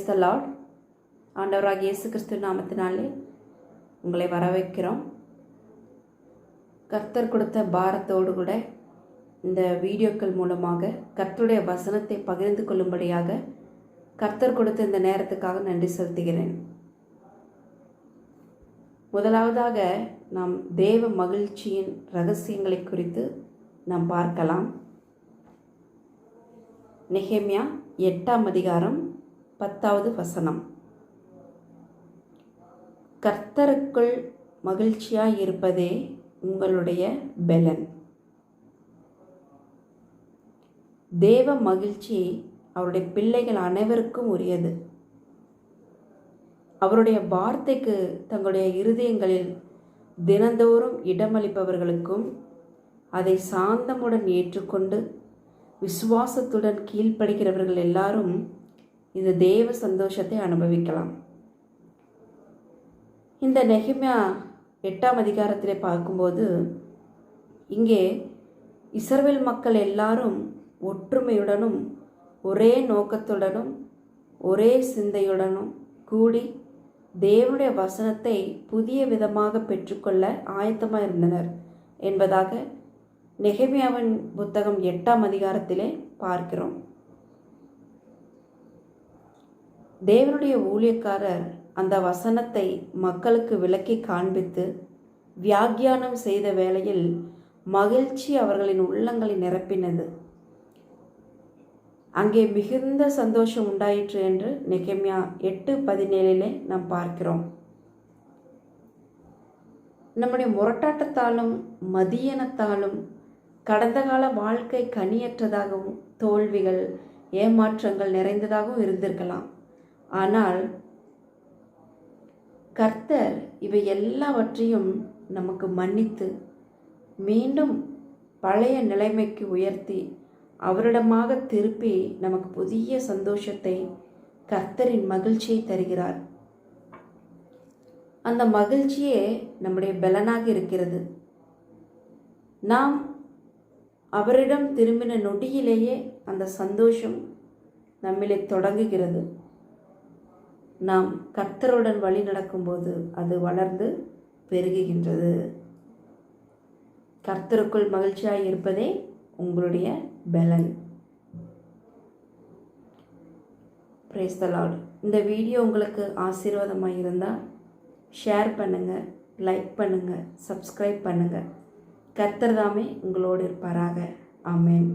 Praise the Lord. ஆண்டவராகிய இயேசு கிறிஸ்து நாமத்தினாலே உங்களை வரவேற்கிறோம். கர்த்தர் கொடுத்த பாரத்தோடு கூட இந்த வீடியோக்கள் மூலமாக கர்த்தருடைய வசனத்தை பகிர்ந்து கொள்ளும்படியாக கர்த்தர் கொடுத்த இந்த நேரத்துக்காக நன்றி செலுத்துகிறேன். முதலாவதாக நாம் தேவ மகிழ்ச்சியின் ரகசியங்களை குறித்து நாம் பார்க்கலாம். நெகேமியா 8ஆம் அதிகாரம் 10வது வசனம். கர்த்தருக்குள் மகிழ்ச்சியாய் இருப்பதே உங்களுடைய பெலன். தேவ மகிழ்ச்சி அவருடைய பிள்ளைகள் அனைவருக்கும் உரியது. அவருடைய வார்த்தைக்கு தங்களுடைய இருதயங்களில் தினந்தோறும் இடமளிப்பவர்களுக்கும் அதை சாந்தமுடன் ஏற்றுக்கொண்டு விசுவாசத்துடன் கீழ்ப்படுகிறவர்கள் எல்லாரும் இந்த தேவ சந்தோஷத்தை அனுபவிக்கலாம். இந்த நெகேமியா 8ஆம் அதிகாரத்திலே பார்க்கும்போது இங்கே இஸ்ரவேல் மக்கள் எல்லாரும் ஒற்றுமையுடனும் ஒரே நோக்கத்துடனும் ஒரே சிந்தையுடனும் கூடி தேவனுடைய வசனத்தை புதிய விதமாக பெற்றுக்கொள்ள ஆயத்தமாக இருந்தனர் என்பதாக நெகேமியாவின் புத்தகம் 8ஆம் அதிகாரத்திலே பார்க்கிறோம். தேவனுடைய ஊழியக்காரர் அந்த வசனத்தை மக்களுக்கு விளக்கி காண்பித்து வியாக்கியானம் செய்த வேளையில் மகிழ்ச்சி அவர்களின் உள்ளங்களை நிரப்பினது. அங்கே மிகுந்த சந்தோஷம் உண்டாயிற்று என்று நெகேமியா 8:17 நாம் பார்க்கிறோம். நம்முடைய முரட்டாட்டத்தாலும் மதியனத்தாலும் கடந்த கால வாழ்க்கை கனியற்றதாகவும் தோல்விகள் ஏமாற்றங்கள் நிறைந்ததாகவும் இருந்திருக்கலாம். ஆனால் கர்த்தர் இவை எல்லாவற்றையும் நமக்கு மன்னித்து மீண்டும் பழைய நிலைமைக்கு உயர்த்தி அவரிடமாக திருப்பி நமக்கு புதிய சந்தோஷத்தை கர்த்தரின் மகிழ்ச்சியை தருகிறார். அந்த மகிழ்ச்சியே நம்முடைய பலனாக இருக்கிறது. நாம் அவரிடம் திரும்பின நொடியிலேயே அந்த சந்தோஷம் நம்மிலே தொடங்குகிறது. நாம் கர்த்தருடன் வழி நடக்கும்போது அது வளர்ந்து பெருகுகின்றது. கர்த்தருக்குள் மகிழ்ச்சியாய் இருப்பதே உங்களுடைய பலன். Praise the Lord. இந்த வீடியோ உங்களுக்கு ஆசீர்வாதமாக இருந்தால் ஷேர் பண்ணுங்கள், லைக் பண்ணுங்கள், சப்ஸ்கிரைப் பண்ணுங்கள். கர்த்தர் தாமே உங்களோடு இருப்பாராக. ஆமென்.